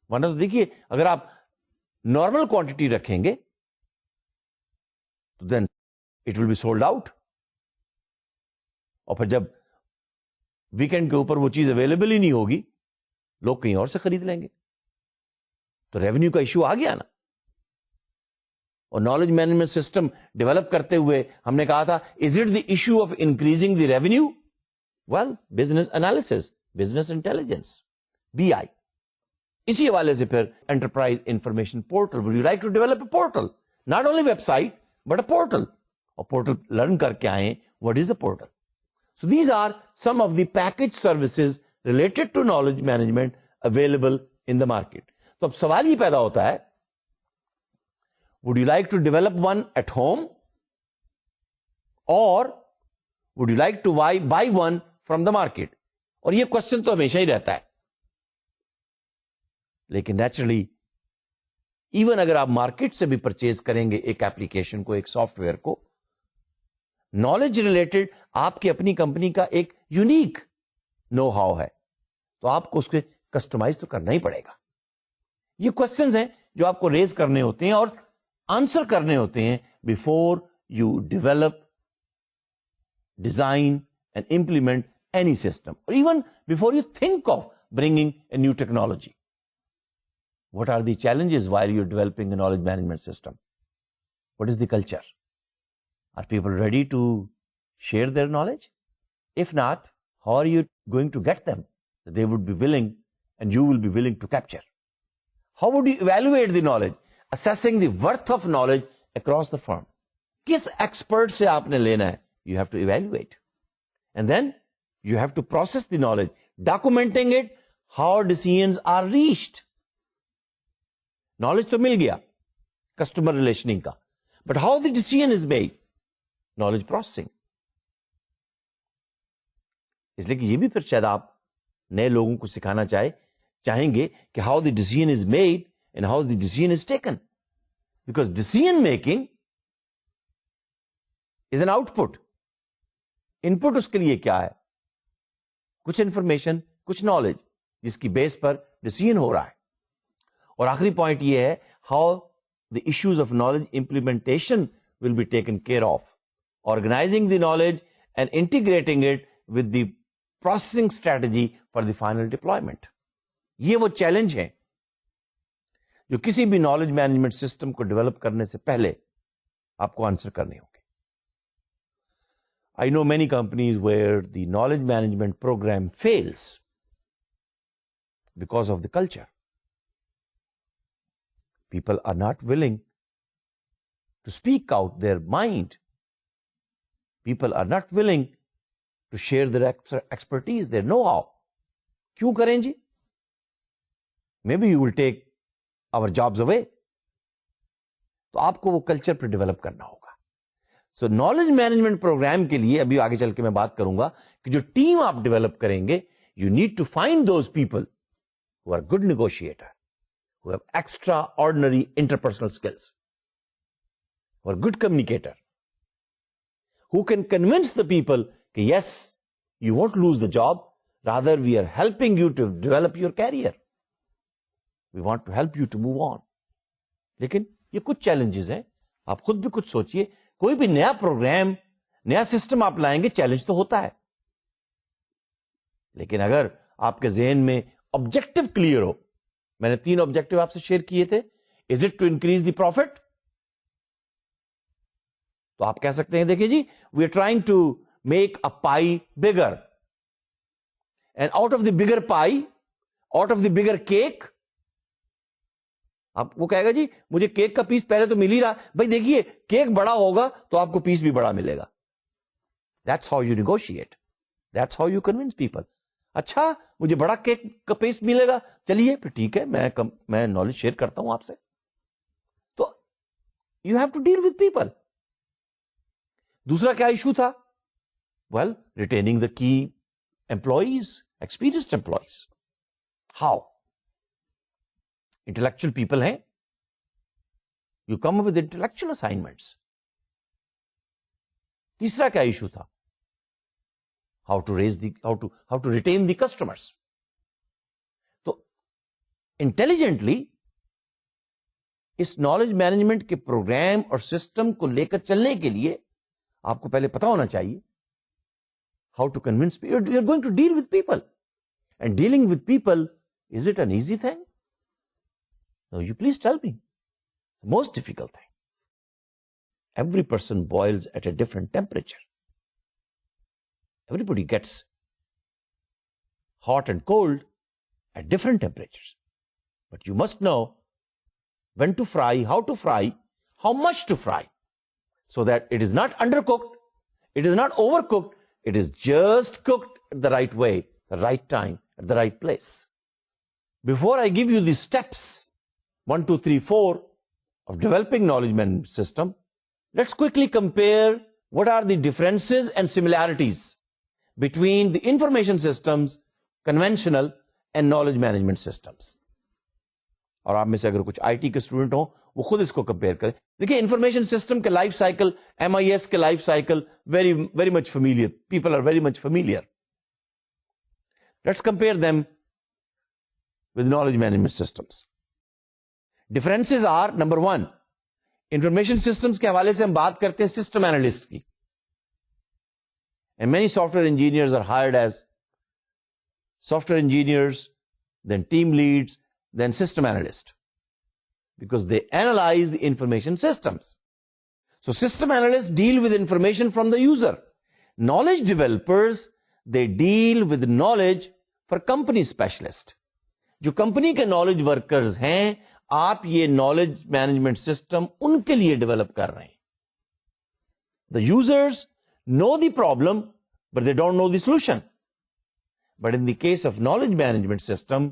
ورنہ تو دیکھیے اگر آپ نارمل کوانٹٹی رکھیں گے تو then it will be sold out, اور پھر جب ویکینڈ کے اوپر وہ چیز اویلیبل ہی نہیں ہوگی, لوگ کہیں اور سے خرید لیں گے, تو ریونیو کا ایشو آ گیا نا. اور نالج مینجمنٹ سسٹم ڈیولپ کرتے ہوئے ہم نے کہا تھا, is it the issue of increasing the revenue? Well, business analysis, business intelligence, BI. اسی حوالے سے پھر enterprise information portal. Would you like to develop a portal, not only website but a portal. اور پورٹل لرن کر کے آئے, what is the portal. So these are some of the package services related to knowledge management available in the market. تو اب سوال یہ پیدا ہوتا ہے, would you like to develop one at home, or would you like to buy one from the market? اور یہ کوشچن تو ہمیشہ ہی رہتا ہے. لیکن نیچرلی ایون اگر آپ مارکیٹ سے بھی پرچیز کریں گے ایک ایپلیکیشن کو, ایک سافٹ ویئر کو, نالج ریلیٹڈ آپ کی اپنی کمپنی کا ایک یونیک نو ہاؤ ہے, تو آپ کو اس کے کسٹمائز تو کرنا ہی پڑے گا. یہ کوشچنز ہیں جو آپ کو ریز کرنے ہوتے ہیں اور آنسر کرنے ہوتے ہیں before you develop, design and implement any system, اور even before you think of bringing a new technology. What are the challenges while you're developing a knowledge management system? What is the culture? Are people ready to share their knowledge? If not, how are you going to get them that they would be willing and you will be willing to capture? How would you evaluate the knowledge? Assessing the worth of knowledge across the firm. کس ایکسپرٹ سے آپ نے لینا ہے, you have to evaluate. And then you have to process the knowledge, documenting it, how decisions are reached. Knowledge تو مل گیا کسٹمر ریلیشننگ کا, but how the decision is made, knowledge processing. اس لیے کہ یہ بھی پھر شاید آپ نئے لوگوں کو سکھانا چاہیں گے کہ how the decision is made and how the decision is taken. Because decision making is an output. Input اس کے لیے کیا ہے؟ کچھ انفارمیشن, کچھ نالج جس کی بیس پر ڈیسیژن ہو رہا ہے. اور آخری پوائنٹ یہ ہے how the issues of knowledge implementation will be taken care of. Organizing the knowledge and integrating it with the processing strategy for the final deployment. یہ وہ چیلنج ہیں جو کسی بھی نالج مینجمنٹ سسٹم کو ڈیولپ کرنے سے پہلے آپ کو آنسر کرنے ہوں گے. I know many companies where the knowledge management program fails because of the culture. People are not willing to speak out their mind. People are not willing to share their expertise, their know-how. کیوں کریں جی؟ Maybe you will take our jobs away. تو آپ کو وہ کلچر پہ ڈیولپ کرنا ہوگا. سو نالج مینجمنٹ پروگرام کے لیے ابھی آگے چل کے میں بات کروں گا کہ جو ٹیم آپ ڈیولپ کریں گے, you need to find those people who are good negotiator, who have extraordinary interpersonal skills, who are good communicator, who can convince the people that yes, you won't lose the job, rather we are helping you to develop your career. We want to help you to move on. لیکن یہ کچھ چیلنجز ہیں, آپ خود بھی کچھ سوچئے. کوئی بھی نیا پروگرام, نیا سسٹم آپ لائیں گے, چیلنج تو ہوتا ہے. لیکن اگر آپ کے ذہن میں آبجیکٹو کلیئر ہو, میں نے 3 آبجیکٹو آپ سے شیئر کیے تھے. Is it to increase the profit? تو آپ کہہ سکتے ہیں دیکھیے جی, we are trying to make a pie bigger, and out of the bigger pie, out of the bigger cake, آپ وہ کہے گا جی مجھے کیک کا پیس پہلے تو مل ہی رہا. بھائی دیکھیے کیک بڑا ہوگا تو آپ کو پیس بھی بڑا ملے گا. That's how you negotiate, that's how you convince people. اچھا مجھے بڑا کیک کا پیس ملے گا, چلیے پھر ٹھیک ہے, میں نالج شیئر کرتا ہوں آپ سے. تو you have to deal with people. دوسرا کیا ایشو تھا؟ Well retaining the key employees, experienced employees. How? Intellectual people ہیں, you come with intellectual assignments. تیسرا کیا ایشو تھا؟ how to retain the customers. تو انٹیلیجنٹلی اس نالج مینجمنٹ کے پروگرام اور سسٹم کو لے کر چلنے کے لیے آپ کو پہلے پتا ہونا چاہیے how to convince people. You're going to deal with people, and dealing with people, is it an easy thing? No, you please tell me. The most difficult thing. Every person boils at a different temperature. Everybody gets hot and cold at different temperatures. But you must know when to fry, how to fry, how much to fry, so that it is not undercooked, it is not overcooked, it is just cooked the right way, the right time, at the right place. Before I give you the steps 1, 2, 3, 4 of developing knowledge management system, let's quickly compare what are the differences and similarities between the information systems, conventional and knowledge management systems. اور آپ میں سے اگر کچھ آئی ٹی کے اسٹوڈنٹ ہوں وہ خود اس کو کمپیئر کریں. دیکھیے انفارمیشن سسٹم کے لائف سائیکل, MIS کے life cycle very much familiar. People are very much familiar. Let's compare them with knowledge management systems. Differences are, number 1, information systems کے حوالے سے ہم بات کرتے ہیں سسٹم اینالسٹ کی. And many software engineers are hired as software engineers, then team leads, then system analyst, because they analyze the information systems. So system analysts deal with information from the user. Knowledge developers, they deal with knowledge for company specialist. جو کمپنی کے نالج ورکرز ہیں, آپ یہ نالج مینجمنٹ سسٹم ان کے لیے ڈیولپ کر رہے ہیں. The users know the problem, but they don't know the solution. But in the case of knowledge management system,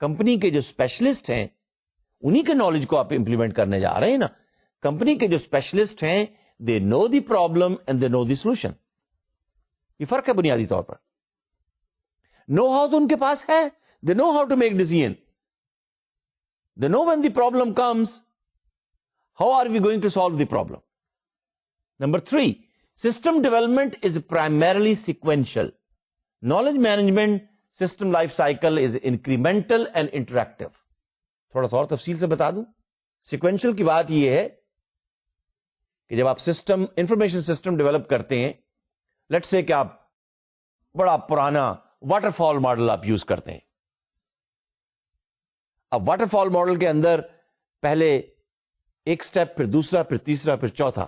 company کے جو اسپیشلسٹ ہیں انہی کے نالج کو آپ امپلیمنٹ کرنے جا رہے ہیں نا. کمپنی کے جو اسپیشلسٹ ہیں they know the problem and they know the solution. یہ فرق ہے بنیادی طور پر. نو ہاؤ تو ان کے پاس ہے, they know how to make decision, they know when the problem comes how are we going to solve the problem. Number 3, system development is primarily sequential. Knowledge management system life cycle is incremental and interactive. تھوڑا سا اور تفصیل سے بتا دوں. سیکوینشل کی بات یہ ہے کہ جب آپ سسٹم انفارمیشن سسٹم ڈیولپ کرتے ہیں, لیٹ سے کہ آپ بڑا پرانا واٹر فال ماڈل آپ یوز کرتے ہیں. اب واٹر فال ماڈل کے اندر پہلے ایک سٹیپ, پھر دوسرا, پھر تیسرا, پھر چوتھا.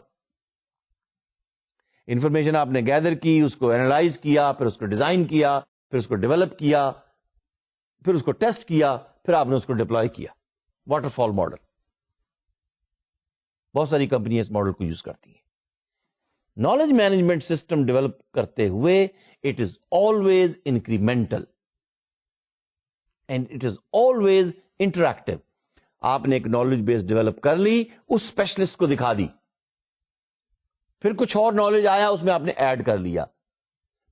انفارمیشن آپ نے گیدر کی, اس کو اینالائز کیا, پھر اس کو ڈیزائن کیا, پھر اس کو ڈیولپ کیا, پھر اس کو ٹیسٹ کیا, پھر آپ نے اس کو ڈپلوائے کیا. Water fall model. بہت ساری کمپنیاں اس ماڈل کو یوز کرتی ہیں. نالج مینجمنٹ سسٹم ڈیولپ کرتے ہوئے it is always incremental and it is always interactive. آپ نے ایک نالج بیس ڈیولپ کر لی, اس اسپیشلسٹ کو دکھا دی, پھر کچھ اور نالج آیا اس میں آپ نے ایڈ کر لیا.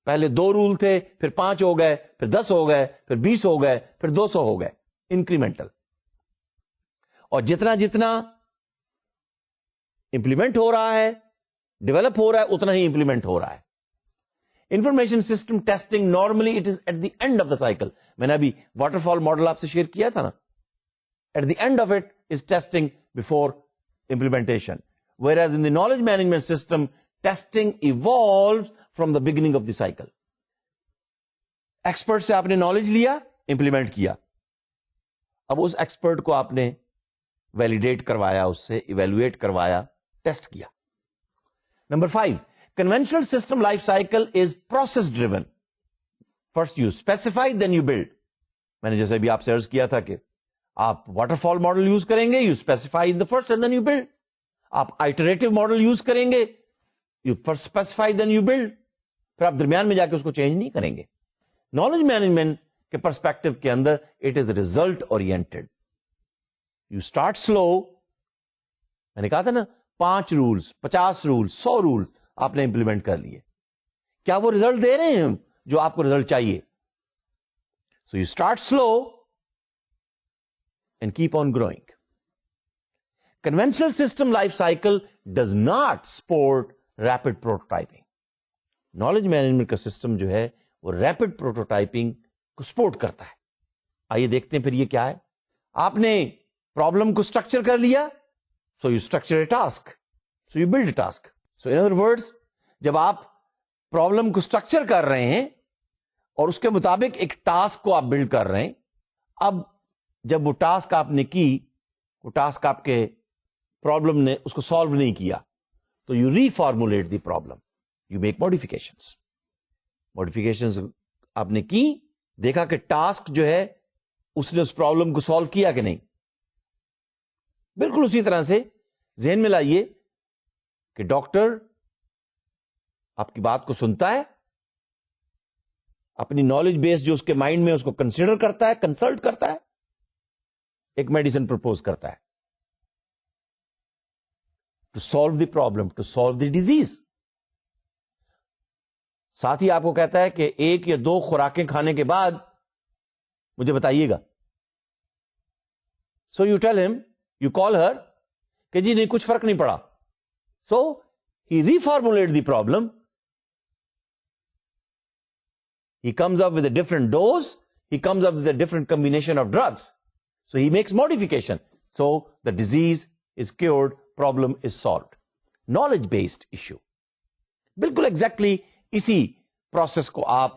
پہلے 2 رول تھے, پھر 5 ہو گئے, پھر 10 ہو گئے, پھر 20 ہو گئے, پھر 200 ہو گئے. انکریمنٹل. اور جتنا جتنا امپلیمنٹ ہو رہا ہے, ڈیولپ ہو رہا ہے, اتنا ہی امپلیمنٹ ہو رہا ہے. Information system testing normally it is at the end of the cycle. میں نے ابھی واٹر فال ماڈل آپ سے شیئر کیا تھا نا. At the end of it is testing before implementation. Whereas in the knowledge management system, testing evolves from the beginning of the cycle. Expert سے آپ نے نالج لیا, امپلیمنٹ کیا. اب اس ایکسپرٹ کو آپ نے ویلیڈیٹ کروایا, اس سے ایویلویٹ کروایا, ٹیسٹ کیا. Number 5, conventional system life cycle is process driven. First you specify, then you build. میں نے جیسے ابھی آپ سے عرض کیا تھا کہ آپ واٹر فال ماڈل یوز کریں گے, you specify in the first and then you build. آپ آئٹریٹو ماڈل یوز کریں گے, you first specify then you build, پھر آپ درمیان میں جا کے اس کو چینج نہیں کریں گے. نالج مینجمنٹ کے پرسپیکٹو کے اندر it is result oriented. You start slow. میں نے کہا تھا نا 5 رولس, 50 رولس, 100 رولس آپ نے امپلیمنٹ کر لیے. کیا وہ ریزلٹ دے رہے ہیں جو آپ کو ریزلٹ چاہیے؟ So you start slow and keep on growing. Conventional system life cycle does not support rapid prototyping. Knowledge management کا سسٹم جو ہے وہ rapid prototyping کو سپورٹ کرتا ہے. آئیے دیکھتے ہیں پھر یہ کیا ہے. آپ نے پرابلم کو اسٹرکچر کر لیا, so you structure a task, so you build a task. So in other words, جب آپ پرابلم کو اسٹرکچر کر رہے ہیں اور اس کے مطابق ایک ٹاسک کو آپ بلڈ کر رہے ہیں, اب جب وہ ٹاسک آپ نے کی, وہ ٹاسک آپ کے پرابلم نے اس کو سالو نہیں کیا, تو you reformulate the problem, you make modifications. Modifications آپ نے کی, دیکھا کہ ٹاسک جو ہے اس نے اس پرابلم کو سالو کیا کہ نہیں. بالکل اسی طرح سے ذہن میں لائیے کہ ڈاکٹر آپ کی بات کو سنتا ہے, اپنی نالج بیس جو اس کے مائنڈ میں اس کو کنسیڈر کرتا ہے, کنسلٹ کرتا ہے, ایک میڈیسن پرپوز کرتا ہے to solve the problem, to solve the disease. ساتھ ہی آپ کو کہتا ہے کہ 1 یا 2 خوراکیں کھانے کے بعد مجھے بتائیے گا. So you tell him, you call her کہ جی نہیں کچھ فرق نہیں پڑا. So he reformulated the problem. He comes up with a different dose. He comes up with a different combination of drugs. So he makes modification. So the disease is cured. Problem is solved. Knowledge based issue. بالکل ایگزیکٹلی اسی پروسیس کو آپ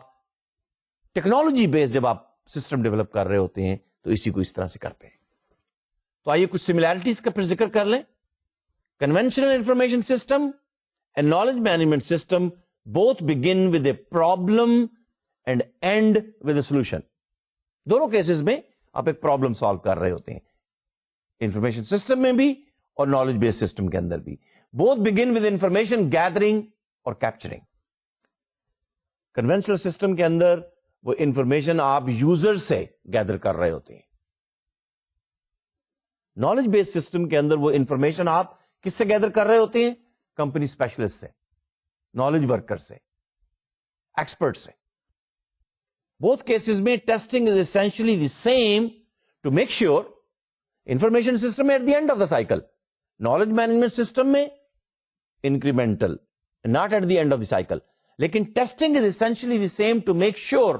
ٹیکنالوجی بیس جب آپ سسٹم ڈیولپ کر رہے ہوتے ہیں تو اسی کو اس طرح سے کرتے ہیں. تو آئیے کچھ سملیرٹیز کا پھر ذکر کر لیں. Conventional information system and knowledge management system both begin with a problem and and with a solution. دونوں کیسز میں آپ ایک پرابلم سالو کر رہے ہوتے ہیں. انفارمیشن سسٹم میں بھی اور نالج بیس سسٹم کے اندر بھی. Both begin with information gathering اور کیپچرنگ. کنونشنل سسٹم کے اندر وہ انفارمیشن آپ یوزر سے گیدر کر رہے ہوتے ہیں. نالج بیسڈ سسٹم کے اندر وہ انفارمیشن آپ کس سے گیدر کر رہے ہوتے ہیں؟ کمپنی اسپیشلسٹ سے, نالج ورکر سے, ایکسپرٹ سے. بوتھ کیسز میں testing is essentially the same to make sure information system at the end of the cycle. Knowledge management system میں incremental, not at the end of the cycle. لیکن testing is essentially the same to make sure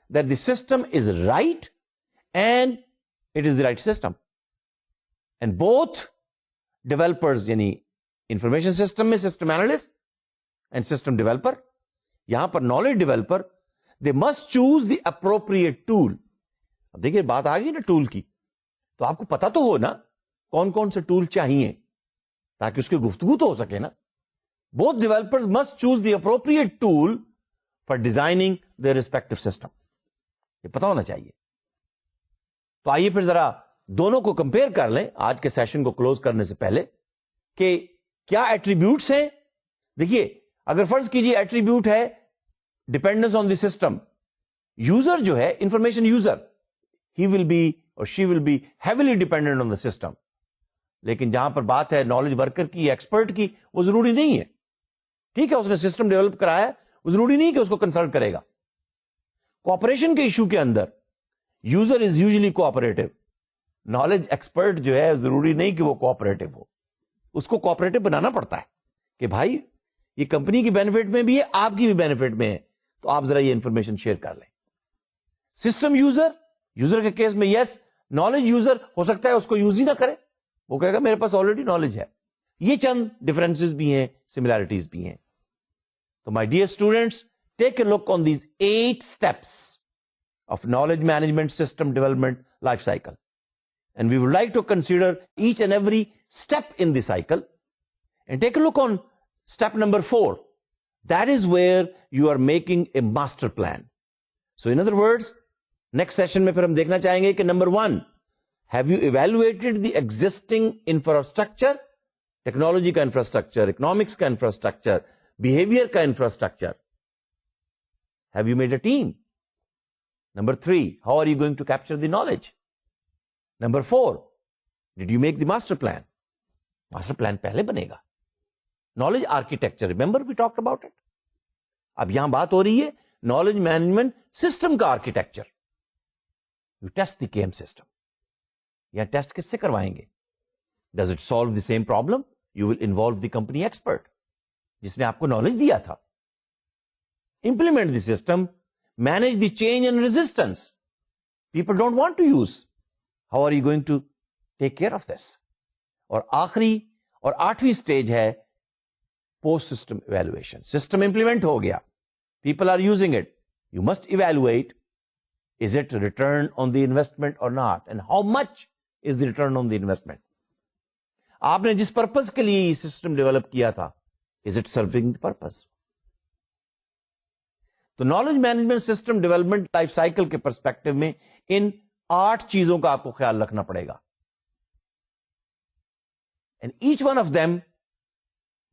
that the system is right and it is the right system. And both developers, یعنی انفارمیشن سسٹم میں system analyst and system developer, یہاں پر knowledge developer, they must choose the appropriate tool. اب دیکھیے بات آ گئی نا ٹول کی, تو آپ کو پتا تو ہو نا کون کون سے ٹول چاہیے تاکہ اس کی گفتگو تو ہو سکے نا. Both developers must choose the appropriate tool for designing their respective system. یہ پتا ہونا چاہیے. تو آئیے پھر ذرا دونوں کو کمپیئر کر لیں آج کے سیشن کو کلوز کرنے سے پہلے کہ کیا ایٹریبیوٹس ہیں. دیکھیے اگر فرض کیجیے ایٹریبیوٹ ہے dependence on the system. User جو ہے information user, he will be اور she will be heavily dependent on the system. لیکن جہاں پر بات ہے نالج ورکر کی, ایکسپرٹ کی, وہ ضروری نہیں ہے. ٹھیک ہے, اس نے سسٹم ڈیولپ کرایا, وہ ضروری نہیں کہ اس کو کنسلٹ کرے گا. کوآپریشن کے ایشو کے اندر user is usually cooperative. Knowledge expert جو ہے ضروری نہیں کہ وہ کوآپریٹو ہو, اس کو کوآپریٹو بنانا پڑتا ہے کہ بھائی یہ کمپنی کی بینیفٹ میں بھی ہے, آپ کی بھی بینیفٹ میں ہے, تو آپ ذرا یہ انفارمیشن شیئر کر لیں. سسٹم یوزر, یوزر کے کیس میں یس, نالج یوزر ہو سکتا ہے اس کو یوز ہی نہ کرے, وہ کہے گا میرے پاس آلریڈی نالج ہے. یہ چند ڈفرینسز بھی ہیں, سملیرٹیز بھی ہیں. تو my dear students, take a look on these 8 steps of knowledge management system development life cycle. And we would like to consider each and every step in the cycle. And take a look on step number 4. That is where you are making a master plan. So in other words, next session میں پھر ہم دیکھنا چاہیں گے کہ number 1, have you evaluated the existing infrastructure? Technology کا انفراسٹرکچر, اکنامکس کا انفراسٹرکچر, بہیویئر کا infrastructure. Have you made a team? Number 3, how are you going to capture the knowledge? Number 4, did you make the master plan? Master plan پہلے بنے گا. Knowledge architecture, remember we talked about it? اب یہاں بات ہو رہی ہے knowledge management system کا architecture. You test the KM system. یا ٹیسٹ کس سے کروائیں گے؟ Does it solve the same problem? You will involve the company expert جس نے آپ کو knowledge دیا تھا. Implement the system, manage the change and resistance. People don't want to use. How are you going to take care of this? اور آخری اور 8ویں سٹیج ہے post system evaluation. System implement ہو گیا. People are using it. You must evaluate. Is it return on the investment or not? And how much is the return on the investment? آپ نے جس پرپز کے لیے یہ سسٹم ڈیولپ کیا تھا, is it serving the purpose? تو knowledge management system development life cycle کے پرسپیکٹو میں ان 8 چیزوں کا آپ کو خیال رکھنا پڑے گا. And each one of them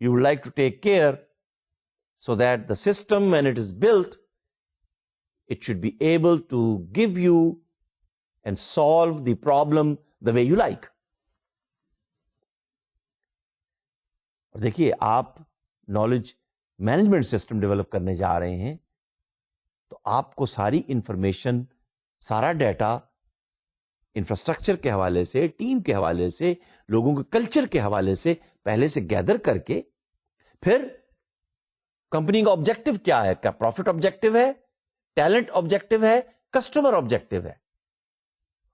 you would like to take care so that the system when it is built, it should be able to give you and solve the problem the way you like. اور دیکھیے آپ نالج مینجمنٹ سسٹم ڈیولپ کرنے جا رہے ہیں تو آپ کو ساری انفارمیشن, سارا ڈیٹا انفراسٹرکچر کے حوالے سے, ٹیم کے حوالے سے, لوگوں کے کلچر کے حوالے سے پہلے سے گیدر کر کے پھر کمپنی کا آبجیکٹو کیا ہے, کیا پروفٹ آبجیکٹو ہے, ٹیلنٹ آبجیکٹو ہے, کسٹمر آبجیکٹو ہے,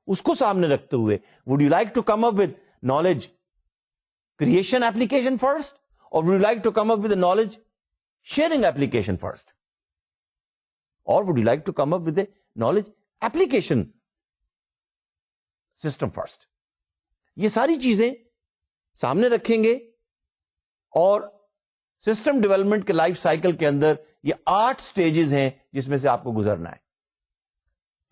اس کو سامنے رکھتے ہوئے would you like to come up with knowledge creation application first, or would you like to come up with a knowledge sharing application first, or would you like to come up with a knowledge application system first? یہ ساری چیزیں سامنے رکھیں گے اور سسٹم ڈیولپمنٹ کے لائف سائیکل کے اندر یہ 8 سٹیجز ہیں جس میں سے آپ کو گزرنا ہے.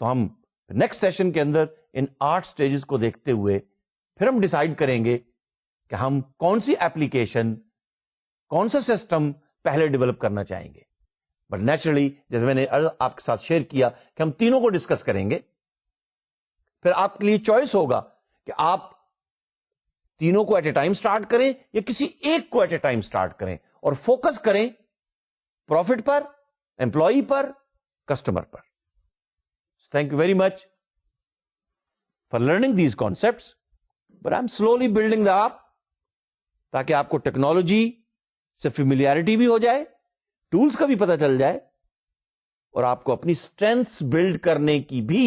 تو ہم نیکسٹ سیشن کے اندر ان 8 سٹیجز کو دیکھتے ہوئے پھر ہم ڈیسائیڈ کریں گے کہ ہم کون سی ایپلیکیشن, کون سا سسٹم پہلے ڈیولپ کرنا چاہیں گے. بٹ نیچرلی جیسے میں نے آپ کے ساتھ شیئر کیا کہ ہم تینوں کو ڈسکس کریں گے, پھر آپ کے لیے چوائس ہوگا کہ آپ تینوں کو ایٹ اے ٹائم سٹارٹ کریں یا کسی ایک کو ایٹ اے ٹائم سٹارٹ کریں, اور فوکس کریں پروفٹ پر, امپلائی پر, کسٹمر پر. Thank you very much for learning these concepts, but I am slowly building the up, تاکہ آپ کو ٹیکنالوجی سے فیملیئرٹی بھی ہو جائے, ٹولز کا بھی پتہ چل جائے, اور آپ کو اپنی اسٹرینتھس بلڈ کرنے کی بھی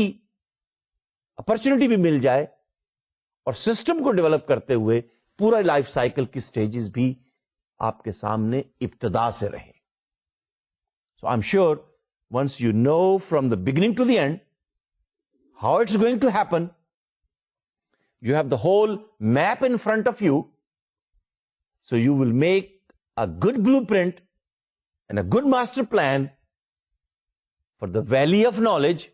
اپرچونٹی بھی مل جائے, اور سسٹم کو ڈیولپ کرتے ہوئے پورا لائف سائیکل کی سٹیجز بھی آپ کے سامنے ابتدا سے رہیں. So I am sure once you know from the beginning to the end how it's going to happen, you have the whole map in front of you, so you will make a good blueprint and a good master plan for the valley of knowledge,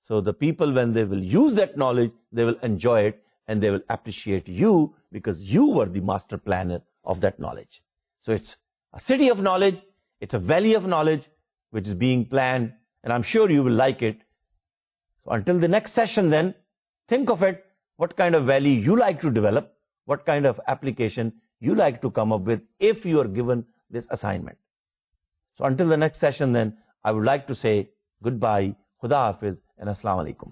so the people, when they will use that knowledge, they will enjoy it and they will appreciate you because you were the master planner of that knowledge. So it's a city of knowledge, it's a valley of knowledge which is being planned, and I'm sure you will like it. So until the next session then, think of it, what kind of valley you like to develop, what kind of application you like to come up with if you are given this assignment. So until the next session then, I would like to say goodbye, Khuda Hafiz, and Assalamu Alaikum.